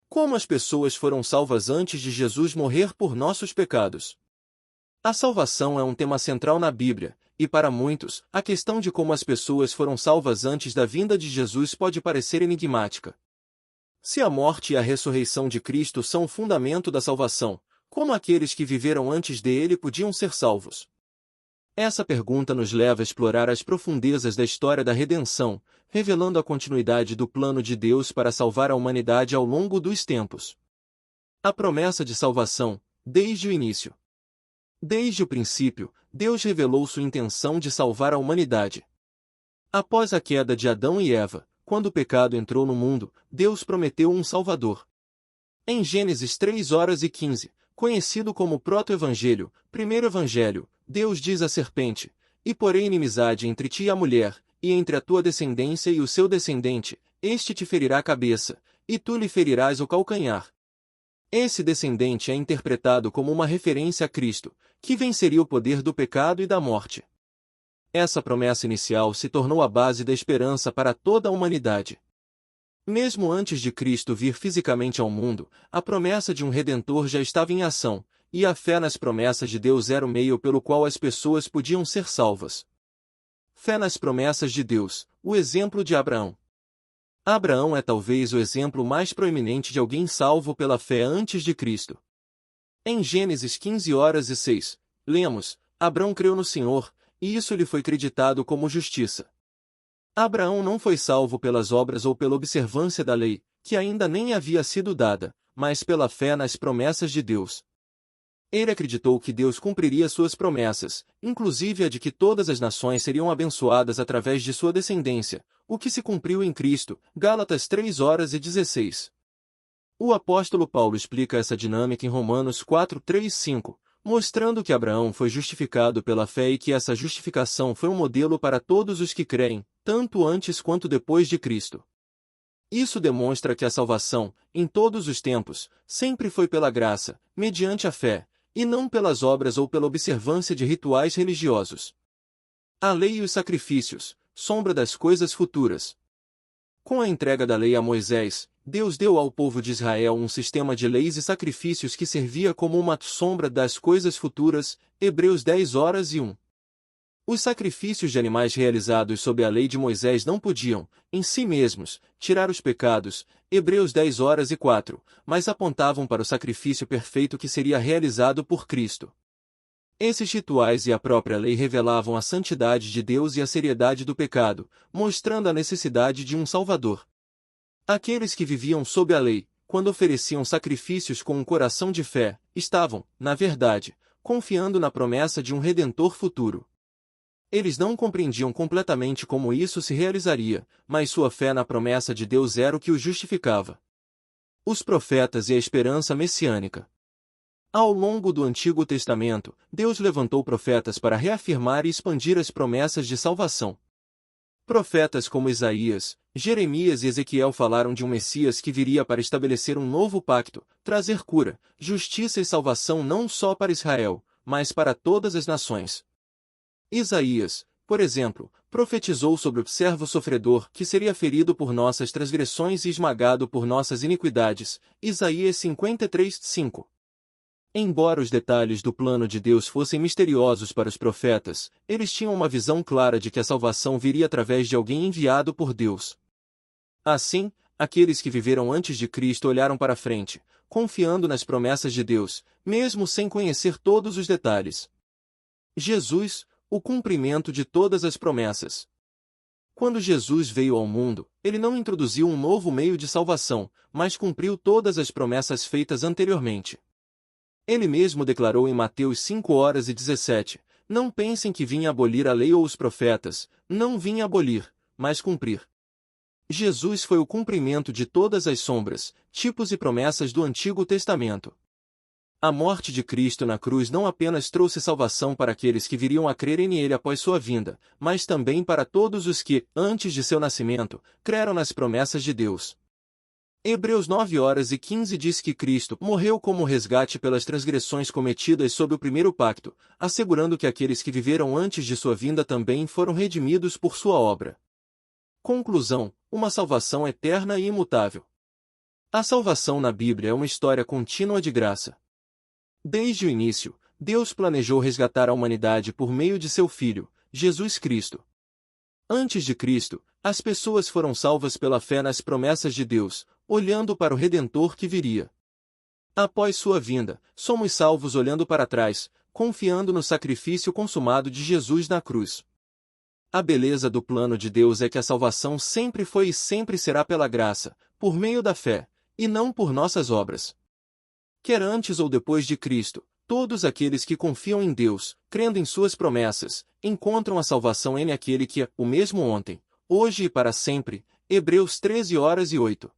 Como as pessoas foram salvas antes de Jesus morrer por nossos pecados? A salvação é um tema central na Bíblia, e para muitos, a questão de como as pessoas foram salvas antes da vinda de Jesus pode parecer enigmática. Se a morte e a ressurreição de Cristo são o fundamento da salvação, como aqueles que viveram antes dele podiam ser salvos? Essa pergunta nos leva a explorar as profundezas da história da redenção, revelando a continuidade do plano de Deus para salvar a humanidade ao longo dos tempos. A promessa de salvação, desde o início. Desde o princípio, Deus revelou sua intenção de salvar a humanidade. Após a queda de Adão e Eva, quando o pecado entrou no mundo, Deus prometeu um Salvador. Em Gênesis 3:15, conhecido como Proto-Evangelho, primeiro Evangelho, Deus diz à serpente: "E porém inimizade entre ti e a mulher, e entre a tua descendência e o seu descendente, este te ferirá a cabeça, e tu lhe ferirás o calcanhar." Esse descendente é interpretado como uma referência a Cristo, que venceria o poder do pecado e da morte. Essa promessa inicial se tornou a base da esperança para toda a humanidade. Mesmo antes de Cristo vir fisicamente ao mundo, a promessa de um Redentor já estava em ação, e a fé nas promessas de Deus era o meio pelo qual as pessoas podiam ser salvas. Fé nas promessas de Deus, o exemplo de Abraão. Abraão é talvez o exemplo mais proeminente de alguém salvo pela fé antes de Cristo. Em Gênesis 15:6, lemos: "Abraão creu no Senhor, e isso lhe foi creditado como justiça." Abraão não foi salvo pelas obras ou pela observância da lei, que ainda nem havia sido dada, mas pela fé nas promessas de Deus. Ele acreditou que Deus cumpriria suas promessas, inclusive a de que todas as nações seriam abençoadas através de sua descendência, o que se cumpriu em Cristo. Gálatas 3:16. O apóstolo Paulo explica essa dinâmica em Romanos 4:3-5, mostrando que Abraão foi justificado pela fé e que essa justificação foi um modelo para todos os que creem, tanto antes quanto depois de Cristo. Isso demonstra que a salvação, em todos os tempos, sempre foi pela graça, mediante a fé, e não pelas obras ou pela observância de rituais religiosos. A lei e os sacrifícios, sombra das coisas futuras. Com a entrega da lei a Moisés, Deus deu ao povo de Israel um sistema de leis e sacrifícios que servia como uma sombra das coisas futuras. Hebreus 10:1. Os sacrifícios de animais realizados sob a lei de Moisés não podiam, em si mesmos, tirar os pecados, Hebreus 10:4, mas apontavam para o sacrifício perfeito que seria realizado por Cristo. Esses rituais e a própria lei revelavam a santidade de Deus e a seriedade do pecado, mostrando a necessidade de um Salvador. Aqueles que viviam sob a lei, quando ofereciam sacrifícios com um coração de fé, estavam, na verdade, confiando na promessa de um Redentor futuro. Eles não compreendiam completamente como isso se realizaria, mas sua fé na promessa de Deus era o que os justificava. Os profetas e a esperança messiânica. Ao longo do Antigo Testamento, Deus levantou profetas para reafirmar e expandir as promessas de salvação. Profetas como Isaías, Jeremias e Ezequiel falaram de um Messias que viria para estabelecer um novo pacto, trazer cura, justiça e salvação não só para Israel, mas para todas as nações. Isaías, por exemplo, profetizou sobre o servo sofredor que seria ferido por nossas transgressões e esmagado por nossas iniquidades. Isaías 53:5. Embora os detalhes do plano de Deus fossem misteriosos para os profetas, eles tinham uma visão clara de que a salvação viria através de alguém enviado por Deus. Assim, aqueles que viveram antes de Cristo olharam para frente, confiando nas promessas de Deus, mesmo sem conhecer todos os detalhes. Jesus, o cumprimento de todas as promessas. Quando Jesus veio ao mundo, ele não introduziu um novo meio de salvação, mas cumpriu todas as promessas feitas anteriormente. Ele mesmo declarou em Mateus 5:17, "Não pensem que vim abolir a lei ou os profetas, não vim abolir, mas cumprir." Jesus foi o cumprimento de todas as sombras, tipos e promessas do Antigo Testamento. A morte de Cristo na cruz não apenas trouxe salvação para aqueles que viriam a crer nele após sua vinda, mas também para todos os que, antes de seu nascimento, creram nas promessas de Deus. Hebreus 9:15 diz que Cristo morreu como resgate pelas transgressões cometidas sob o primeiro pacto, assegurando que aqueles que viveram antes de sua vinda também foram redimidos por sua obra. Conclusão: uma salvação eterna e imutável. A salvação na Bíblia é uma história contínua de graça. Desde o início, Deus planejou resgatar a humanidade por meio de seu Filho, Jesus Cristo. Antes de Cristo, as pessoas foram salvas pela fé nas promessas de Deus, olhando para o Redentor que viria. Após sua vinda, somos salvos olhando para trás, confiando no sacrifício consumado de Jesus na cruz. A beleza do plano de Deus é que a salvação sempre foi e sempre será pela graça, por meio da fé, e não por nossas obras. Quer antes ou depois de Cristo, todos aqueles que confiam em Deus, crendo em suas promessas, encontram a salvação em aquele que é o mesmo ontem, hoje e para sempre. Hebreus 13:8.